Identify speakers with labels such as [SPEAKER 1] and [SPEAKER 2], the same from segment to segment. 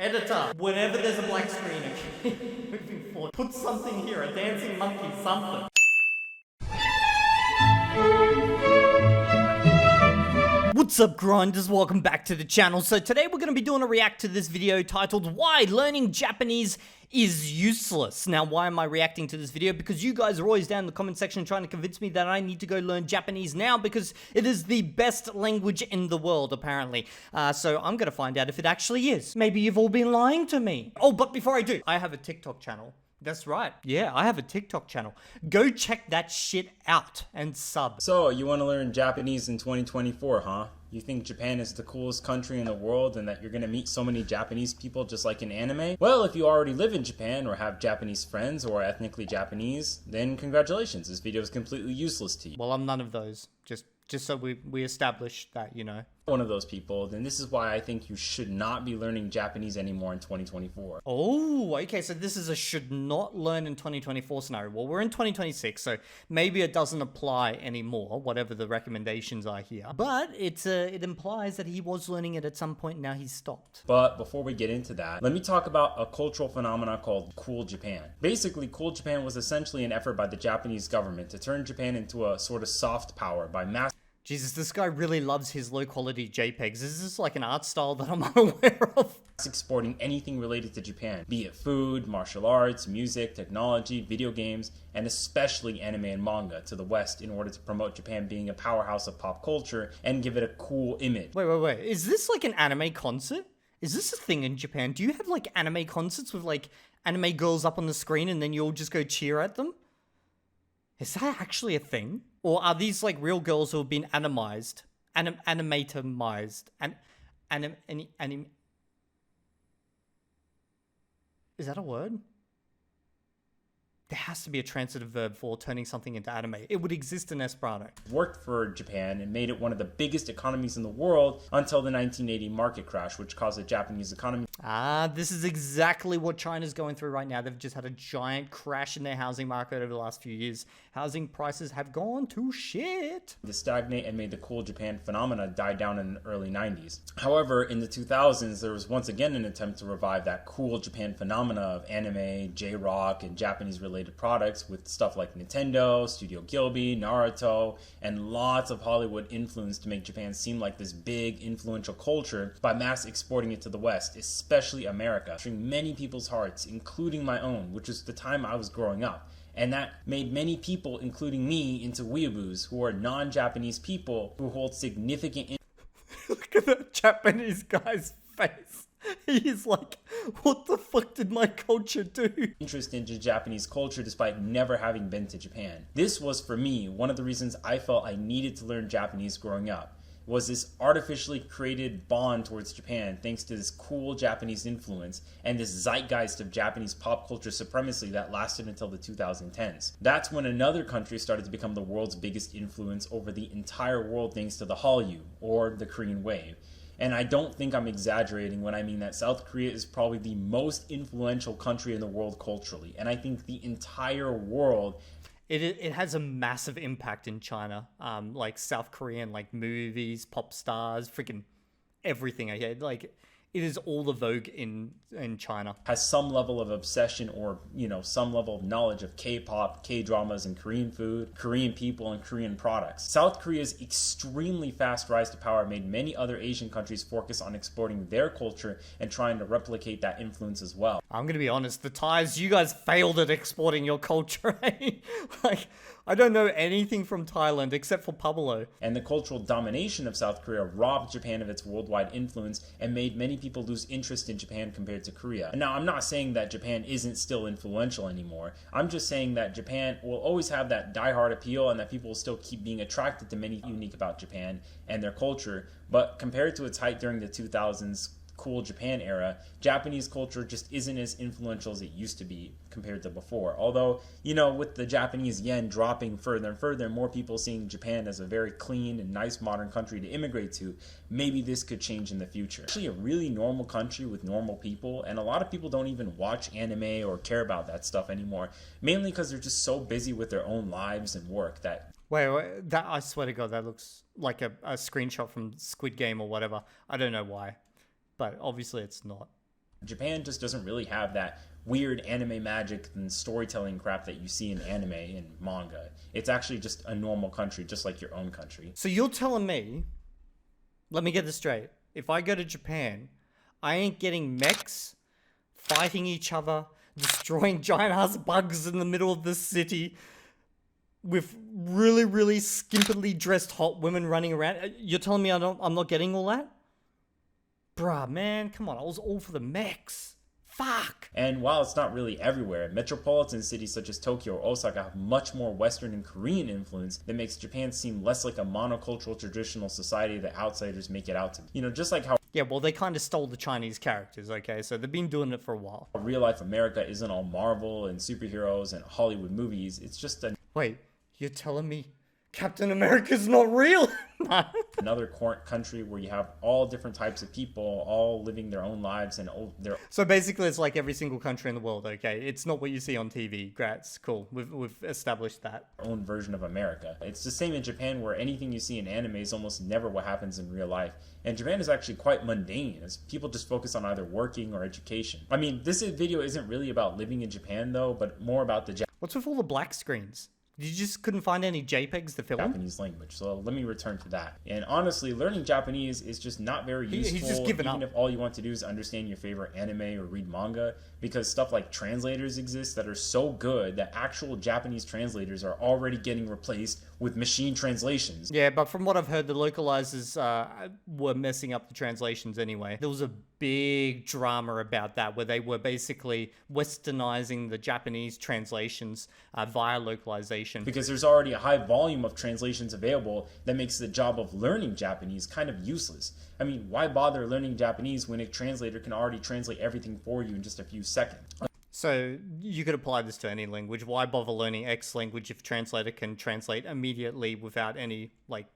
[SPEAKER 1] Editor, whenever there's a black screen, okay, moving forward, put something here, a dancing monkey, something. What's up, grinders? Welcome back to the channel. So today we're going to be doing a react to this video titled Why Learning Japanese is Useless. Now, why am I reacting to this video? Because you guys are always down in the comment section trying to convince me that I need to go learn Japanese now because it is the best language in the world, apparently. So I'm going to find out if it actually is. Maybe you've all been lying to me. Oh, but before I do, I have a TikTok channel. That's right. Yeah, I have a TikTok channel. Go check that shit out and sub.
[SPEAKER 2] So, you want to learn Japanese in 2024, huh? You think Japan is the coolest country in the world and that you're going to meet so many Japanese people just like in anime? Well, if you already live in Japan or have Japanese friends or are ethnically Japanese, then congratulations, this video is completely useless to you.
[SPEAKER 1] Well, I'm none of those. Just so we establish that, you know.
[SPEAKER 2] One of those people, then this is why I think you should not be learning Japanese anymore in 2024.
[SPEAKER 1] Oh, okay, so this is a should not learn in 2024 scenario. Well, we're in 2026, so maybe it doesn't apply anymore, whatever the recommendations are here. But it implies that he was learning it at some point, now he's stopped.
[SPEAKER 2] But before we get into that, let me talk about a cultural phenomenon called Cool Japan. Basically, Cool Japan was essentially an effort by the Japanese government to turn Japan into a sort of soft power by mass
[SPEAKER 1] Jesus, this guy really loves his low-quality JPEGs. Is this like an art style that I'm unaware of?
[SPEAKER 2] exporting anything related to Japan, be it food, martial arts, music, technology, video games, and especially anime and manga to the West in order to promote Japan being a powerhouse of pop culture and give it a cool image.
[SPEAKER 1] Wait. Is this like an anime concert? Is this a thing in Japan? Do you have like anime concerts with like anime girls up on the screen and then you all just go cheer at them? Is that actually a thing? Or are these like real girls who have been animatomized? Is that a word? There has to be a transitive verb for turning something into anime. It would exist in Esperanto.
[SPEAKER 2] Worked for Japan and made it one of the biggest economies in the world until the 1980 market crash, which caused the Japanese economy.
[SPEAKER 1] This is exactly what China's going through right now. They've just had a giant crash in their housing market over the last few years. Housing prices have gone to shit.
[SPEAKER 2] To stagnate and made the Cool Japan phenomena die down in the early 90s. However, in the 2000s, there was once again an attempt to revive that Cool Japan phenomena of anime, J-rock, and Japanese-related products with stuff like Nintendo, Studio Ghibli, Naruto, and lots of Hollywood influence to make Japan seem like this big, influential culture by mass exporting it to the West, especially America, capturing many people's hearts, including my own, which is the time I was growing up. And that made many people, including me, into weeaboos, who are non-Japanese people who hold significant
[SPEAKER 1] Look at that Japanese guy's face. He's like, what the fuck did my culture do?
[SPEAKER 2] interest into Japanese culture despite never having been to Japan. This was, for me, one of the reasons I felt I needed to learn Japanese growing up. Was this artificially created bond towards Japan thanks to this cool Japanese influence and this zeitgeist of Japanese pop culture supremacy that lasted until the 2010s. That's when another country started to become the world's biggest influence over the entire world thanks to the Hallyu, or the Korean Wave. And I don't think I'm exaggerating when I mean that South Korea is probably the most influential country in the world culturally. And I think the entire world...
[SPEAKER 1] It has a massive impact in China, like South Korean, like movies, pop stars, freaking everything. Like it is all the vogue in China.
[SPEAKER 2] Has some level of obsession or, some level of knowledge of K-pop, K-dramas, and Korean food, Korean people, and Korean products. South Korea's extremely fast rise to power made many other Asian countries focus on exporting their culture and trying to replicate that influence as well.
[SPEAKER 1] I'm gonna be honest, the Thais, you guys failed at exporting your culture, eh? Like, I don't know anything from Thailand except for Pablo.
[SPEAKER 2] And the cultural domination of South Korea robbed Japan of its worldwide influence and made many people lose interest in Japan compared to Korea. And now, I'm not saying that Japan isn't still influential anymore. I'm just saying that Japan will always have that diehard appeal and that people will still keep being attracted to many unique about Japan and their culture. But compared to its height during the 2000s, Cool Japan era, Japanese culture just isn't as influential as it used to be compared to before. Although, with the Japanese yen dropping further and further, more people seeing Japan as a very clean and nice modern country to immigrate to, maybe this could change in the future. Actually, a really normal country with normal people, and a lot of people don't even watch anime or care about that stuff anymore, mainly because they're just so busy with their own lives and work that...
[SPEAKER 1] Wait, that, I swear to God, that looks like a screenshot from Squid Game or whatever. I don't know why. But obviously it's not.
[SPEAKER 2] Japan just doesn't really have that weird anime magic and storytelling crap that you see in anime and manga. It's actually just a normal country, just like your own country.
[SPEAKER 1] So you're telling me, let me get this straight, if I go to Japan, I ain't getting mechs fighting each other, destroying giant ass bugs in the middle of the city, with really, really skimpily dressed hot women running around? You're telling me I'm not getting all that? Bruh, man, come on, I was all for the mechs. Fuck!
[SPEAKER 2] And while it's not really everywhere, metropolitan cities such as Tokyo or Osaka have much more Western and Korean influence that makes Japan seem less like a monocultural traditional society that outsiders make it out to be. You know, just like how
[SPEAKER 1] Yeah, well, they kind of stole the Chinese characters, okay? So they've been doing it for a while.
[SPEAKER 2] real life America isn't all Marvel and superheroes and Hollywood movies. It's just
[SPEAKER 1] Wait, you're telling me Captain America's not real?
[SPEAKER 2] another country where you have all different types of people all living their own lives and their
[SPEAKER 1] So basically it's like every single country in the world, okay? It's not what you see on TV. Grats, cool. We've established that.
[SPEAKER 2] own version of America. It's the same in Japan, where anything you see in anime is almost never what happens in real life. And Japan is actually quite mundane, as people just focus on either working or education. I mean, this video isn't really about living in Japan though, but more about the
[SPEAKER 1] What's with all the black screens? You just couldn't find any JPEGs to film?
[SPEAKER 2] Japanese language. So let me return to that. And honestly, learning Japanese is just not very useful.
[SPEAKER 1] He's just given
[SPEAKER 2] even
[SPEAKER 1] up.
[SPEAKER 2] if all you want to do is understand your favorite anime or read manga, because stuff like translators exist that are so good that actual Japanese translators are already getting replaced with machine translations.
[SPEAKER 1] Yeah, but from what I've heard, the localizers were messing up the translations anyway. There was a big drama about that, where they were basically westernizing the Japanese translations via localization.
[SPEAKER 2] Because there's already a high volume of translations available that makes the job of learning Japanese kind of useless. I mean, why bother learning Japanese when a translator can already translate everything for you in just a few seconds?
[SPEAKER 1] So you could apply this to any language. Why bother learning X language if translator can translate immediately without any, like,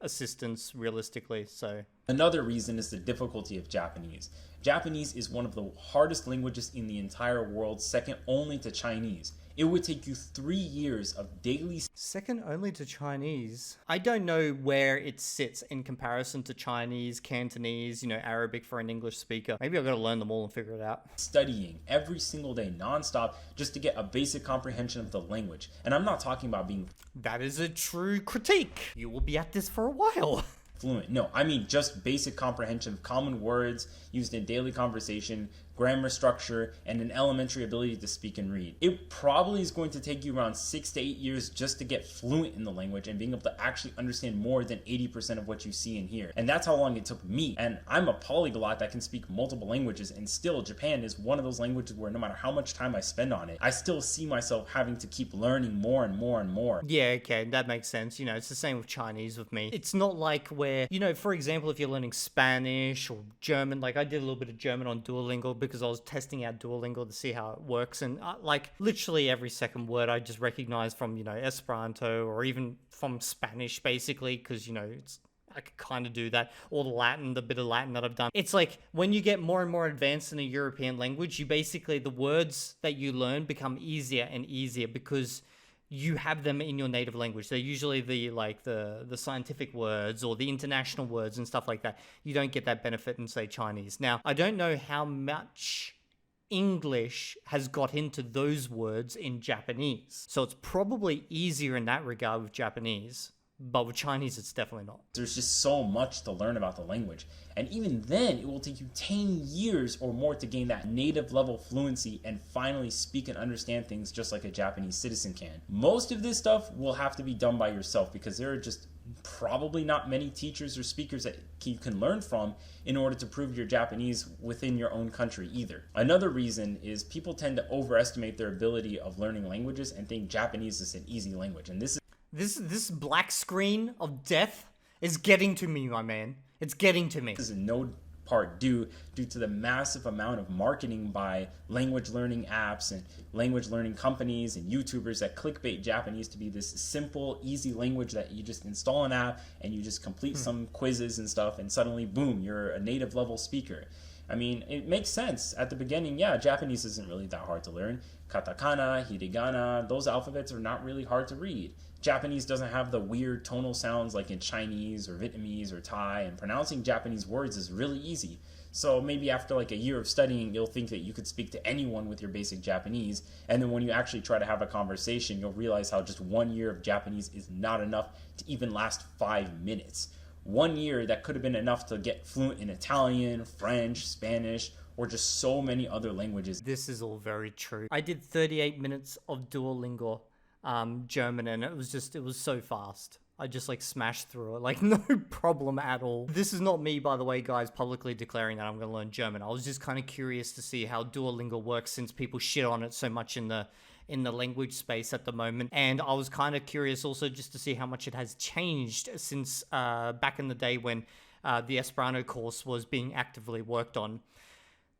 [SPEAKER 1] assistance realistically? So
[SPEAKER 2] Another reason is the difficulty of Japanese. Japanese is one of the hardest languages in the entire world, second only to Chinese. It would take you 3 years of daily
[SPEAKER 1] second only to Chinese. I don't know where it sits in comparison to Chinese, Cantonese, Arabic for an English speaker. Maybe I've got to learn them all and figure it out.
[SPEAKER 2] studying every single day nonstop just to get a basic comprehension of the language. And I'm not talking about being
[SPEAKER 1] That is a true critique. You will be at this for a while.
[SPEAKER 2] fluent. No, I mean just basic comprehension of common words used in daily conversation, grammar structure, and an elementary ability to speak and read. It probably is going to take you around 6 to 8 years just to get fluent in the language and being able to actually understand more than 80% of what you see and hear. And that's how long it took me. And I'm a polyglot that can speak multiple languages, and still Japan is one of those languages where no matter how much time I spend on it, I still see myself having to keep learning more and more and more.
[SPEAKER 1] Yeah, okay, that makes sense. It's the same with Chinese with me. It's not like where, for example, if you're learning Spanish or German, like I did a little bit of German on Duolingo because I was testing out Duolingo to see how it works. And like literally every second word I just recognize from, Esperanto or even from Spanish basically, because, I could kind of do that. Or the bit of Latin that I've done. It's like when you get more and more advanced in a European language, the words that you learn become easier and easier because you have them in your native language. They're usually the scientific words or the international words and stuff like that. You don't get that benefit in, say, Chinese. Now, I don't know how much English has got into those words in Japanese. So it's probably easier in that regard with Japanese. But with Chinese, it's definitely not.
[SPEAKER 2] There's just so much to learn about the language. And even then, it will take you 10 years or more to gain that native level fluency and finally speak and understand things just like a Japanese citizen can. Most of this stuff will have to be done by yourself because there are just probably not many teachers or speakers that you can learn from in order to prove your Japanese within your own country either. Another reason is people tend to overestimate their ability of learning languages and think Japanese is an easy language. And
[SPEAKER 1] This black screen of death is getting to me, my man. It's getting to me.
[SPEAKER 2] This is in no part due to the massive amount of marketing by language learning apps and language learning companies and YouTubers that clickbait Japanese to be this simple, easy language that you just install an app and you just complete some quizzes and stuff and suddenly, boom, you're a native level speaker. I mean, it makes sense. At the beginning, yeah, Japanese isn't really that hard to learn. Katakana, hiragana, those alphabets are not really hard to read. Japanese doesn't have the weird tonal sounds like in Chinese or Vietnamese or Thai, and pronouncing Japanese words is really easy. So maybe after like a year of studying, you'll think that you could speak to anyone with your basic Japanese. And then when you actually try to have a conversation, you'll realize how just 1 year of Japanese is not enough to even last 5 minutes. 1 year that could have been enough to get fluent in Italian, French, Spanish, or just so many other languages.
[SPEAKER 1] This is all very true. I did 38 minutes of Duolingo German, and it was so fast. I just like smashed through it, like no problem at all. This is not me, by the way, guys, publicly declaring that I'm going to learn German. I was just kind of curious to see how Duolingo works, since people shit on it so much in the language space at the moment. And I was kind of curious also just to see how much it has changed since back in the day when the Esperanto course was being actively worked on.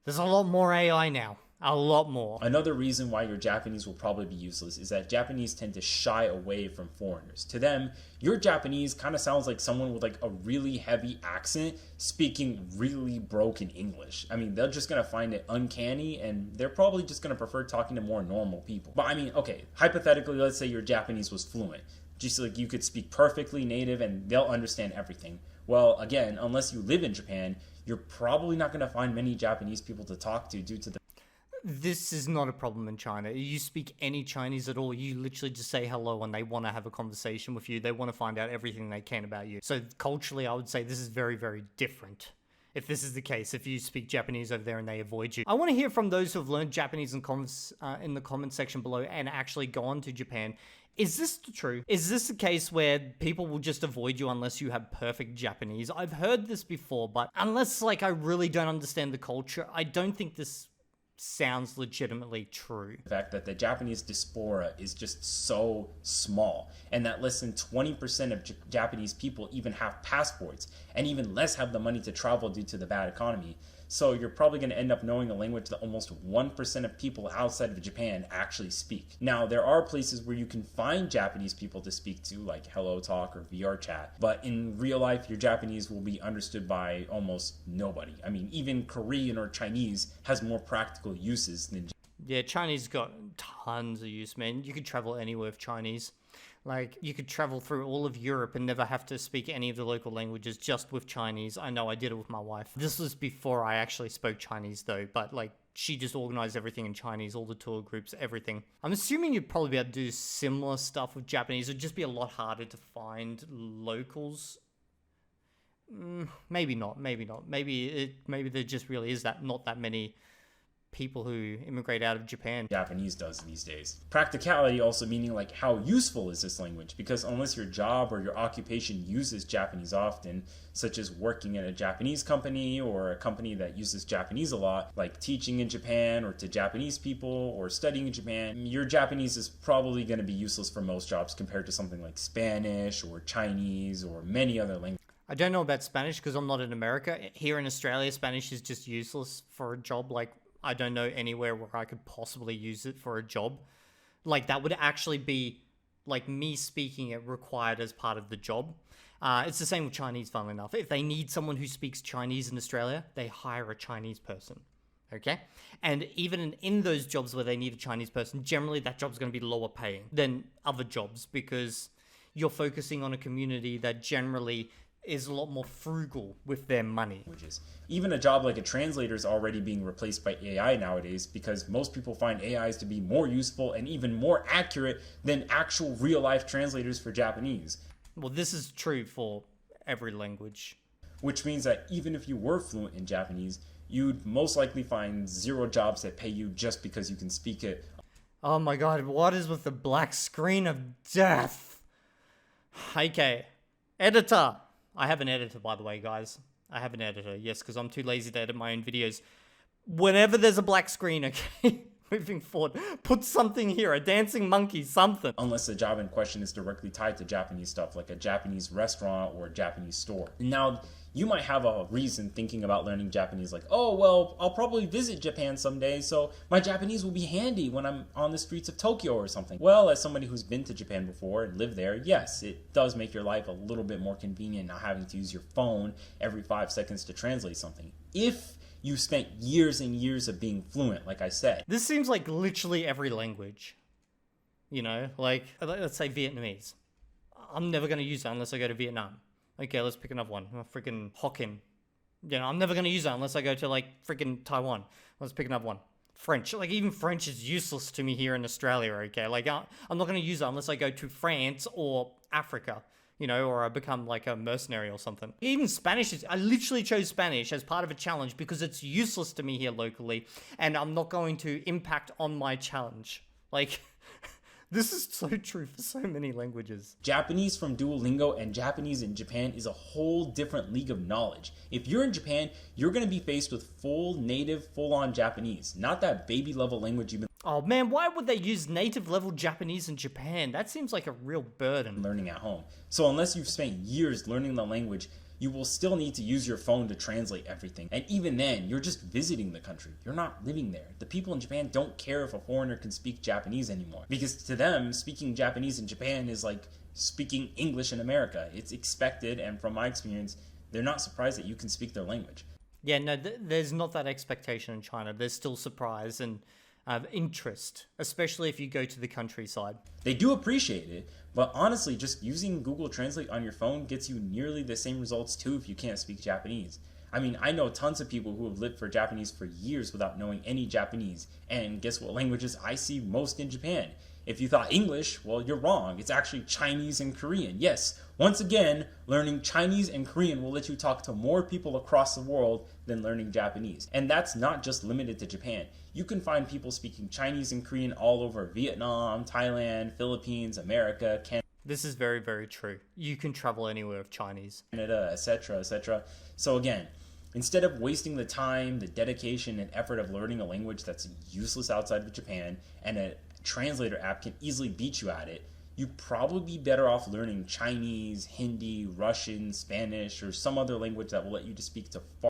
[SPEAKER 1] There's a lot more AI now. A lot more.
[SPEAKER 2] Another reason why your Japanese will probably be useless is that Japanese tend to shy away from foreigners. To them, your Japanese kind of sounds like someone with like a really heavy accent speaking really broken English. I mean, they're just going to find it uncanny, and they're probably just going to prefer talking to more normal people. But I mean, okay, hypothetically, let's say your Japanese was fluent. Just like you could speak perfectly native and they'll understand everything. Well, again, unless you live in Japan, you're probably not going to find many Japanese people to talk to due to the...
[SPEAKER 1] This is not a problem in China. You speak any Chinese at all, you literally just say hello and they want to have a conversation with you. They want to find out everything they can about you. So culturally, I would say this is very, very different. If this is the case, if you speak Japanese over there and they avoid you. I want to hear from those who have learned Japanese in the comment section below and actually gone to Japan. Is this true? Is this a case where people will just avoid you unless you have perfect Japanese? I've heard this before, but unless like I really don't understand the culture, I don't think this sounds legitimately true.
[SPEAKER 2] The fact that the Japanese diaspora is just so small, and that less than 20% of Japanese people even have passports, and even less have the money to travel due to the bad economy. So you're probably going to end up knowing a language that almost 1% of people outside of Japan actually speak. Now, there are places where you can find Japanese people to speak to, like Hello Talk or VR Chat, but in real life, your Japanese will be understood by almost nobody. I mean, even Korean or Chinese has more practical uses than...
[SPEAKER 1] Yeah, Chinese got tons of use, man. You could travel anywhere with Chinese. Like, you could travel through all of Europe and never have to speak any of the local languages just with Chinese. I know I did it with my wife. This was before I actually spoke Chinese, though. But, like, she just organized everything in Chinese, all the tour groups, everything. I'm assuming you'd probably be able to do similar stuff with Japanese. It'd just be a lot harder to find locals. Maybe not, maybe not. Maybe there just really is not that many people who immigrate out of Japan.
[SPEAKER 2] Japanese does these days. Practicality also meaning like how useful is this language, because unless your job or your occupation uses Japanese often, such as working in a Japanese company or a company that uses Japanese a lot, like teaching in Japan or to Japanese people or studying in Japan, your Japanese is probably going to be useless for most jobs compared to something like Spanish or Chinese or many other languages.
[SPEAKER 1] I don't know about Spanish because I'm not in America. Here in Australia, Spanish is just useless for a job. Like, I don't know anywhere where I could possibly use it for a job. Like, that would actually be, like, me speaking it required as part of the job. It's the same with Chinese, funnily enough. If they need someone who speaks Chinese in Australia, they hire a Chinese person. Okay? And even in those jobs where they need a Chinese person, generally that job's going to be lower paying than other jobs because you're focusing on a community that generally is a lot more frugal with their money.
[SPEAKER 2] Even a job like a translator is already being replaced by AI nowadays because most people find AIs to be more useful and even more accurate than actual real-life translators for Japanese.
[SPEAKER 1] Well, this is true for every language.
[SPEAKER 2] Which means that even if you were fluent in Japanese, you'd most likely find zero jobs that pay you just because you can speak it.
[SPEAKER 1] Oh my god, what is with the black screen of death? Okay, editor. I have an editor, by the way, guys. I have an editor, yes, because I'm too lazy to edit my own videos. Whenever there's a black screen, okay, moving forward, put something here, a dancing monkey, something.
[SPEAKER 2] Unless the job in question is directly tied to Japanese stuff, like a Japanese restaurant or a Japanese store. Now, you might have a reason thinking about learning Japanese, like, oh, well, I'll probably visit Japan someday, so my Japanese will be handy when I'm on the streets of Tokyo or something. Well, as somebody who's been to Japan before and lived there, yes, it does make your life a little bit more convenient not having to use your phone every 5 seconds to translate something. If you spent years and years of being fluent, like I said.
[SPEAKER 1] This seems like literally every language. You know, like, let's say Vietnamese. I'm never going to use that unless I go to Vietnam. Okay, let's pick another one. Freaking Hokkien. You know, I'm never gonna use that unless I go to like freaking Taiwan. Let's pick another one. French. Like, even French is useless to me here in Australia, okay? Like, I'm not gonna use that unless I go to France or Africa, you know, or I become like a mercenary or something. Even Spanish I literally chose Spanish as part of a challenge because it's useless to me here locally, and I'm not going to impact on my challenge. Like, this is so true for so many languages.
[SPEAKER 2] Japanese from Duolingo and Japanese in Japan is a whole different league of knowledge. If you're in Japan, you're going to be faced with full native, full-on Japanese, not that baby level language you've been
[SPEAKER 1] Oh man, why would they use native level Japanese in Japan? That seems like a real burden.
[SPEAKER 2] learning at home. So unless you've spent years learning the language, you will still need to use your phone to translate everything. And even then, you're just visiting the country. You're not living there. The people in Japan don't care if a foreigner can speak Japanese anymore. Because to them, speaking Japanese in Japan is like speaking English in America. It's expected, and from my experience, they're not surprised that you can speak their language.
[SPEAKER 1] Yeah, no, there's not that expectation in China. There's still surprise and interest, especially if you go to the countryside.
[SPEAKER 2] They do appreciate it, but honestly, just using Google Translate on your phone gets you nearly the same results too if you can't speak Japanese. I mean, I know tons of people who have lived for Japanese for years without knowing any Japanese, and guess what languages I see most in Japan? If you thought English, well, you're wrong. It's actually Chinese and Korean. Yes, once again, learning Chinese and Korean will let you talk to more people across the world than learning Japanese. And that's not just limited to Japan. You can find people speaking Chinese and Korean all over Vietnam, Thailand, Philippines, America, Canada.
[SPEAKER 1] This is very, very true. You can travel anywhere with Chinese.
[SPEAKER 2] Canada, etc., etc. So again, instead of wasting the time, the dedication, and effort of learning a language that's useless outside of Japan, and a translator app can easily beat you at it, you'd probably be better off learning Chinese, Hindi, Russian, Spanish, or some other language that will let you to speak to far.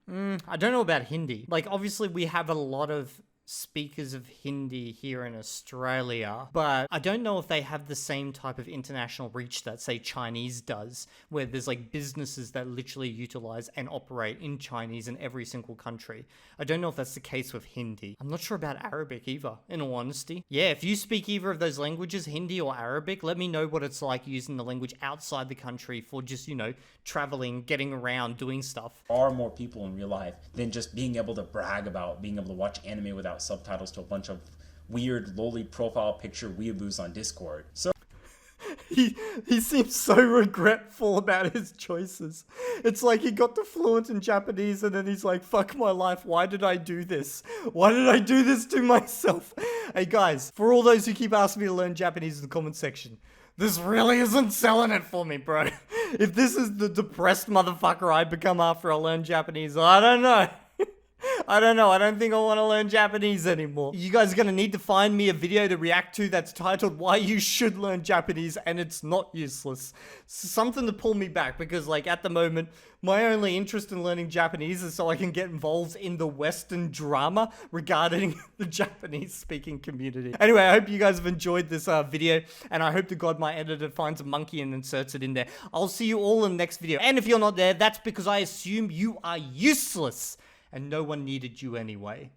[SPEAKER 1] I don't know about Hindi. Like, obviously we have a lot of speakers of Hindi here in Australia, but I don't know if they have the same type of international reach that, say, Chinese does, where there's like businesses that literally utilize and operate in Chinese in every single country. I don't know if that's the case with Hindi. I'm not sure about Arabic either, in all honesty. Yeah, if you speak either of those languages, Hindi or Arabic, let me know what it's like using the language outside the country for just, you know, traveling, getting around, doing stuff.
[SPEAKER 2] Far more people in real life than just being able to brag about being able to watch anime without subtitles to a bunch of weird lowly profile picture weeaboos on Discord. So
[SPEAKER 1] He seems so regretful about his choices. It's like he got the fluent in Japanese and then he's like, fuck my life, why did I do this? Why did I do this to myself? Hey guys, for all those who keep asking me to learn Japanese in the comment section, this really isn't selling it for me, bro. If this is the depressed motherfucker I become after I learn Japanese, I don't know. I don't know. I don't think I want to learn Japanese anymore. You guys are going to need to find me a video to react to that's titled Why You Should Learn Japanese and It's Not Useless. Something to pull me back because, like, at the moment, my only interest in learning Japanese is so I can get involved in the Western drama regarding the Japanese speaking community. Anyway, I hope you guys have enjoyed this video, and I hope to God my editor finds a monkey and inserts it in there. I'll see you all in the next video. And if you're not there, that's because I assume you are useless. And no one needed you anyway.